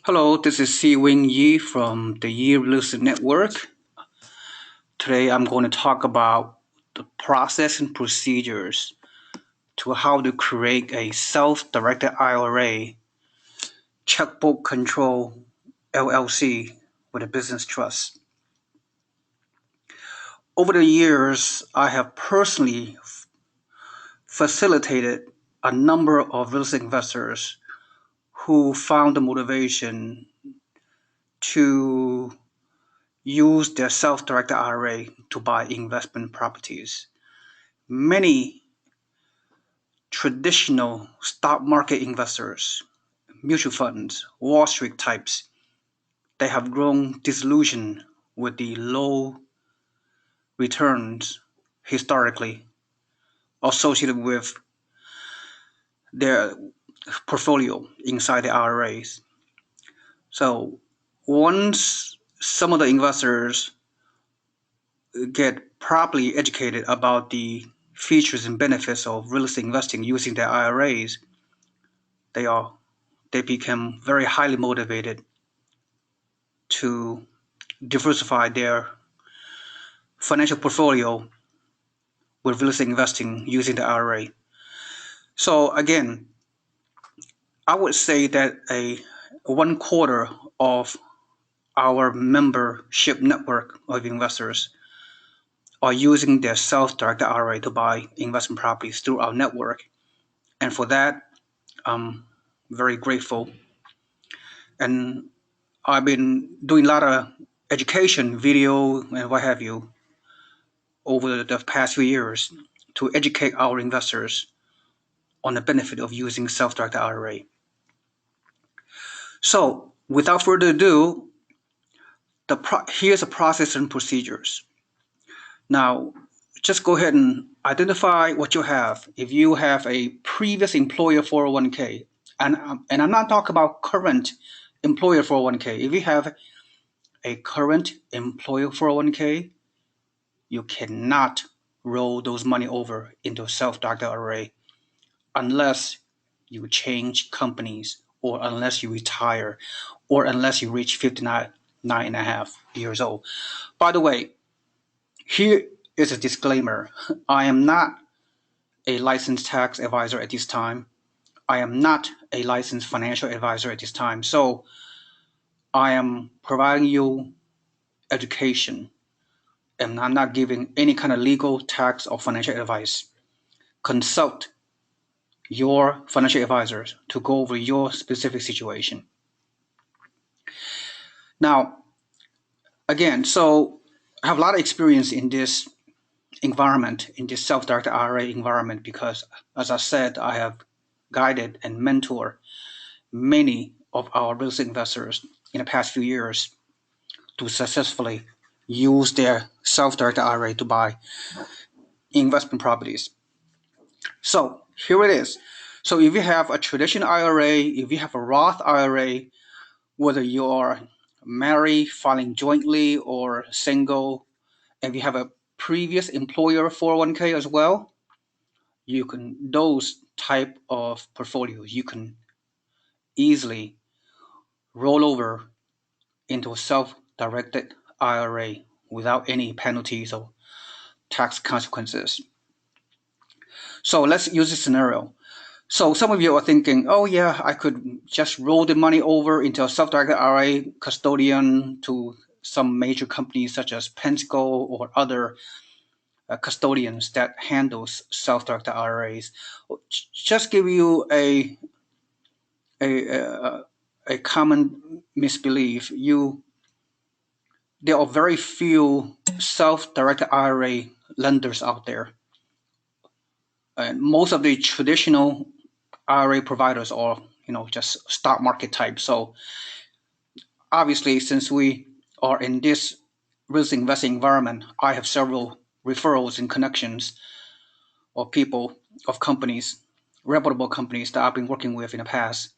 Hello, this is Si Wing Yi from the Yi Real Estate Network. Today I'm going to talk about the process and procedures to how to create a self-directed IRA checkbook control LLC with a business trust. Over the years, I have personally facilitated a number of real estate investors who found the motivation to use their self-directed IRA to buy investment properties. Many traditional stock market investors, mutual funds, Wall Street types, they have grown disillusioned with the low returns historically associated with their portfolio inside the IRAs. So once some of the investors get properly educated about the features and benefits of real estate investing using their IRAs, they become very highly motivated to diversify their financial portfolio with real estate investing using the IRA. So again, I would say that a 1/4 of our membership network of investors are using their self-directed IRA to buy investment properties through our network. And for that, I'm very grateful. And I've been doing a lot of education, video, and what have you over the past few years to educate our investors on the benefit of using self-directed IRA. So without further ado, here's the process and procedures. Now, just go ahead and identify what you have. If you have a previous employer 401k, and I'm not talking about current employer 401k. If you have a current employer 401k, you cannot roll those money over into a self-directed IRA unless you change companies or unless you retire or unless you reach 59 and a half years old. By the way, here is a disclaimer. I am not a licensed tax advisor at this time. I am not a licensed financial advisor at this time. So I am providing you education and I'm not giving any kind of legal, tax, or financial advice. Consult your financial advisors to go over your specific situation. Now, again, so I have a lot of experience in this environment, in this self-directed IRA environment, because as I said, I have guided and mentored many of our real estate investors in the past few years to successfully use their self-directed IRA to buy investment properties. So here it is. So if you have a traditional IRA, if you have a Roth IRA, whether you are married, filing jointly, or single, and you have a previous employer 401k as well, those type of portfolios, you can easily roll over into a self-directed IRA without any penalties or tax consequences. So let's use this scenario. So some of you are thinking, oh yeah, I could just roll the money over into a self-directed IRA custodian to some major companies such as Pensko or other custodians that handles self-directed IRAs. Just give you a common misbelief. There are very few self-directed IRA lenders out there. And most of the traditional IRA providers are, just stock market type. So obviously, since we are in this real estate investing environment, I have several referrals and connections of people, of companies, reputable companies that I've been working with in the past.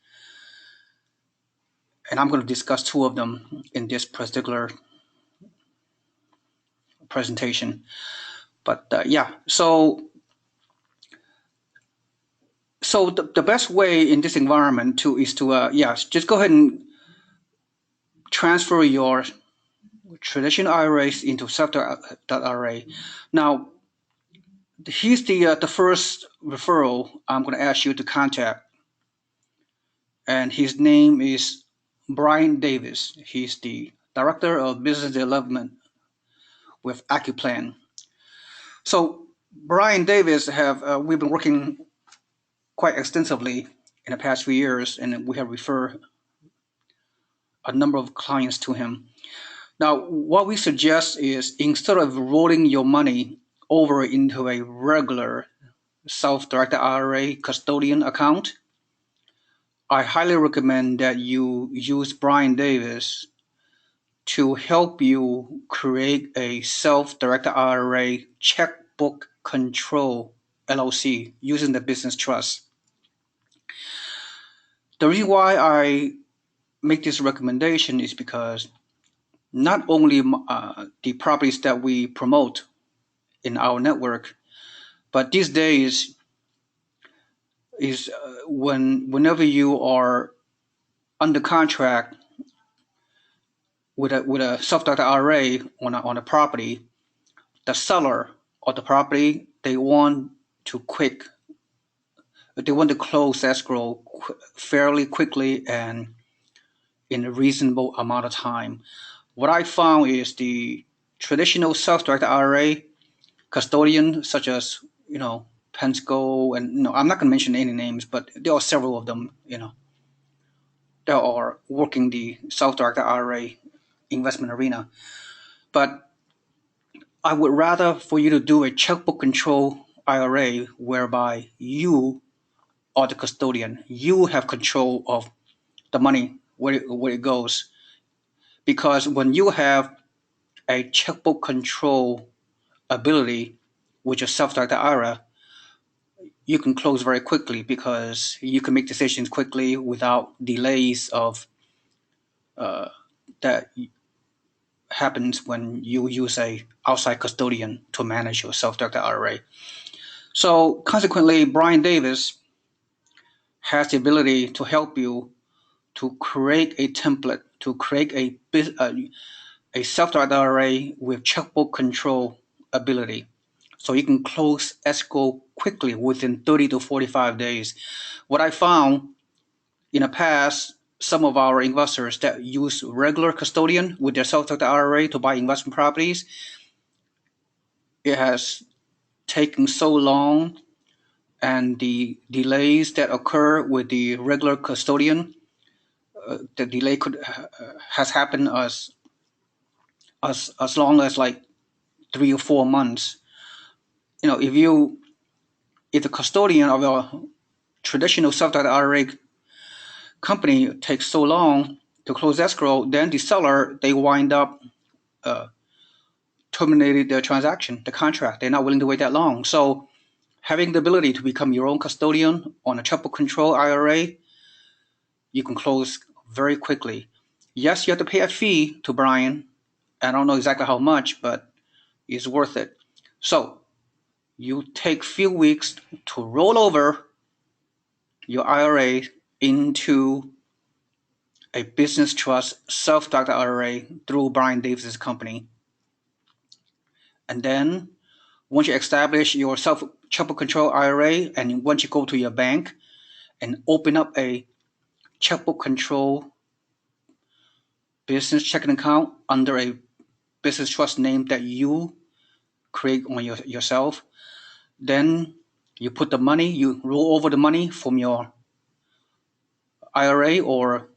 And I'm going to discuss two of them in this particular presentation. But yeah, so the best way in this environment is to just go ahead and transfer your traditional IRAs into self-directed IRA. Now, here's the first referral I'm going to ask you to contact, and his name is Brian Davis. He's the Director of Business Development with Accuplan. So Brian Davis we've been working quite extensively in the past few years, and we have referred a number of clients to him. Now, what we suggest is instead of rolling your money over into a regular self-directed IRA custodian account, I highly recommend that you use Brian Davis to help you create a self-directed IRA checkbook control LLC using the business trust. The reason why I make this recommendation is because not only the properties that we promote in our network, but these days is whenever you are under contract with a self-directed IRA on a property, the seller of the property they want to close escrow fairly quickly and in a reasonable amount of time. What I found is the traditional self-directed IRA custodian, such as Pensco, and I'm not going to mention any names, but there are several of them, that are working the self-directed IRA investment arena. But I would rather for you to do a checkbook control IRA whereby you are the custodian. You have control of the money where it goes. Because when you have a checkbook control ability with your self-directed IRA, you can close very quickly because you can make decisions quickly without delays of that happens when you use a outside custodian to manage your self-directed IRA. So consequently, Brian Davis has the ability to help you to create a template, to create a self-directed IRA with checkbook control ability. So you can close escrow quickly within 30 to 45 days. What I found in the past, some of our investors that use regular custodian with their self-directed IRA to buy investment properties, it has taken so long, and the delays that occur with the regular custodian, the delay has happened as long as like 3 or 4 months. If the custodian of a traditional self-directed IRA company takes so long to close escrow, then the seller, they wind up terminating their transaction, the contract. They're not willing to wait that long. So having the ability to become your own custodian on a checkbook control IRA, you can close very quickly. Yes, you have to pay a fee to Brian. I don't know exactly how much, but it's worth it. So you take few weeks to roll over your IRA into a business trust self-directed IRA through Brian Davis's company. And then once you establish your checkbook control IRA, and once you go to your bank and open up a checkbook control business checking account under a business trust name that you create on yourself, then you put the money, you roll over the money from your IRA or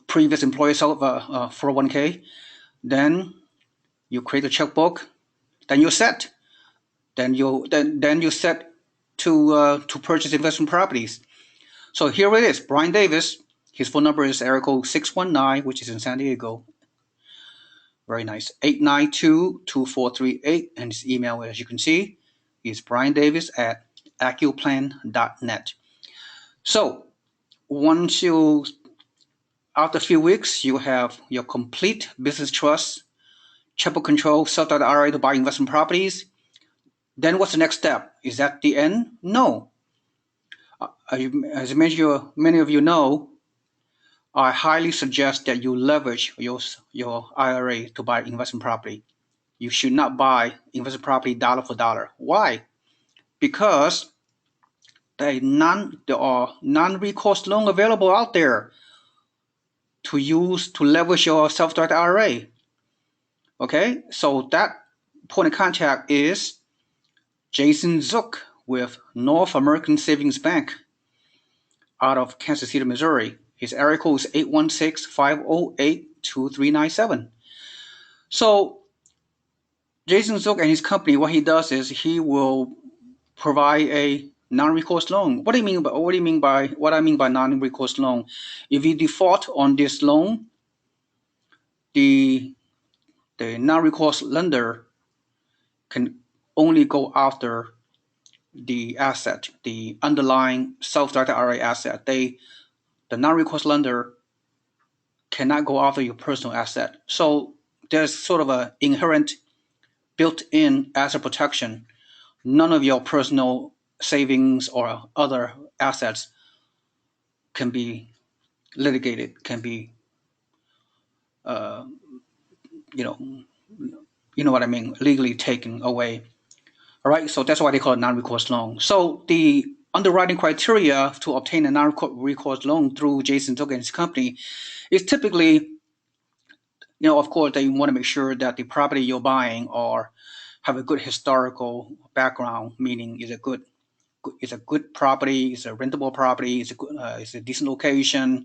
previous employer 401k. Then you create a checkbook. Then you're set. Then you set to purchase investment properties. So here it is, Brian Davis. His phone number is area code 619, which is in San Diego. Very nice. 892-2438. And his email, as you can see, is briandavis@accuplan.net. So once after a few weeks, you have your complete business trust, checkbook control, self-directed IRA to buy investment properties. Then what's the next step? Is that the end? No. As many of you know, I highly suggest that you leverage your IRA to buy investment property. You should not buy investment property dollar for dollar. Why? Because there are non-recourse loan available out there to use to leverage your self-directed IRA. Okay, so that point of contact is Jason Zook with North American Savings Bank out of Kansas City, Missouri. His area code is 816-508-2397. So Jason Zook and his company, what he does is he will provide a non-recourse loan. What I mean by non-recourse loan? If you default on this loan, the non-recourse lender can only go after the asset, the underlying self-directed IRA asset. The non-recourse lender cannot go after your personal asset. So there's sort of an inherent built-in asset protection. None of your personal savings or other assets can be litigated, can be, you know what I mean, legally taken away. All right, so that's why they call it non-recourse loan. So the underwriting criteria to obtain a non-recourse loan through Jason Zook and his company is typically, of course, they want to make sure that the property you're buying or have a good historical background, meaning is a good property, it's a rentable property, it's a decent location,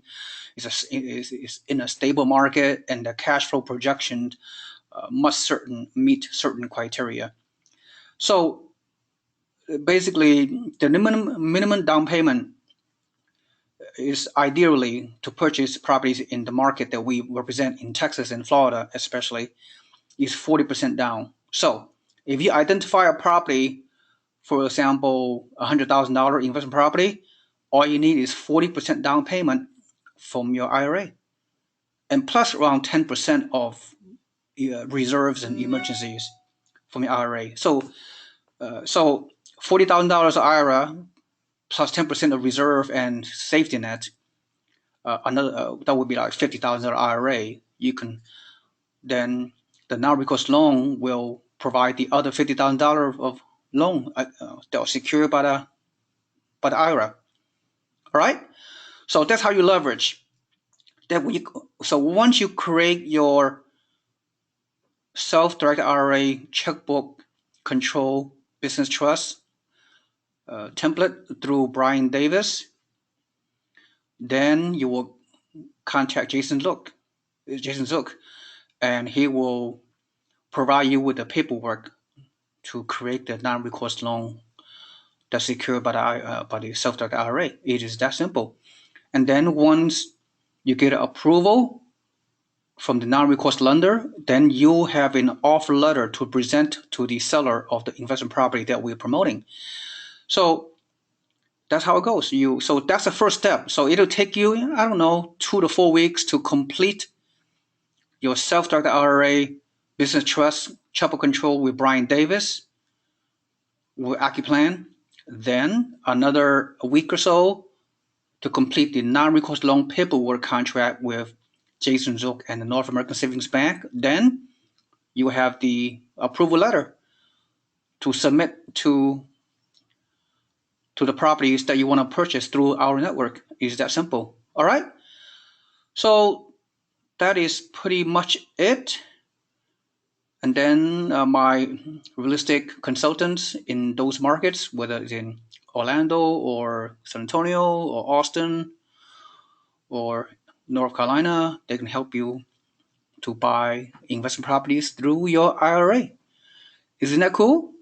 it's in a stable market, and the cash flow projection must meet certain criteria. So basically, the minimum down payment is ideally to purchase properties in the market that we represent in Texas and Florida, especially, is 40% down. So if you identify a property, for example, $100,000 investment property, all you need is 40% down payment from your IRA, and plus around 10% of reserves and emergencies from your IRA. So $40,000 IRA plus 10% of reserve and safety net, that would be like $50,000 IRA. You can then the non-recourse loan will provide the other $50,000 of loan that are secured by the IRA. All right. So that's how you leverage. So once you create your self-directed IRA checkbook control business trust template through Brian Davis, then you will contact Jason Zook, and he will provide you with the paperwork to create the non-recourse loan that's secured by the self-directed IRA. It is that simple. And then once you get approval from the non-recourse lender, then you have an offer letter to present to the seller of the investment property that we're promoting. So that's how it goes. So that's the first step. So it'll take you, 2 to 4 weeks to complete your self-directed IRA business trust checkbook control with Brian Davis with AccuPlan. Then another week or so to complete the non-recourse loan paperwork contract with Jason Zook and the North American Savings Bank. Then you have the approval letter to submit to the properties that you want to purchase through our network. It's that simple. All right. So that is pretty much it. And then my real estate consultants in those markets, whether it's in Orlando or San Antonio or Austin or North Carolina, they can help you to buy investment properties through your IRA. Isn't that cool?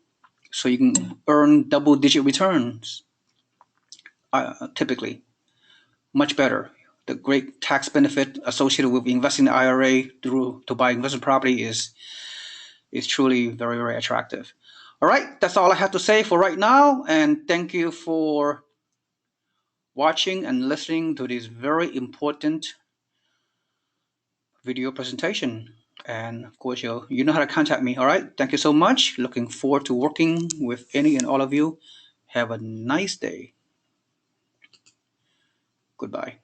So you can earn double-digit returns, typically. Much better. The great tax benefit associated with investing in the IRA to buy investment property is truly very, very attractive. All right, that's all I have to say for right now, and thank you for watching and listening to this very important video presentation. And of course, you know how to contact me. All right, thank you so much. Looking forward to working with any and all of you. Have a nice day. Goodbye.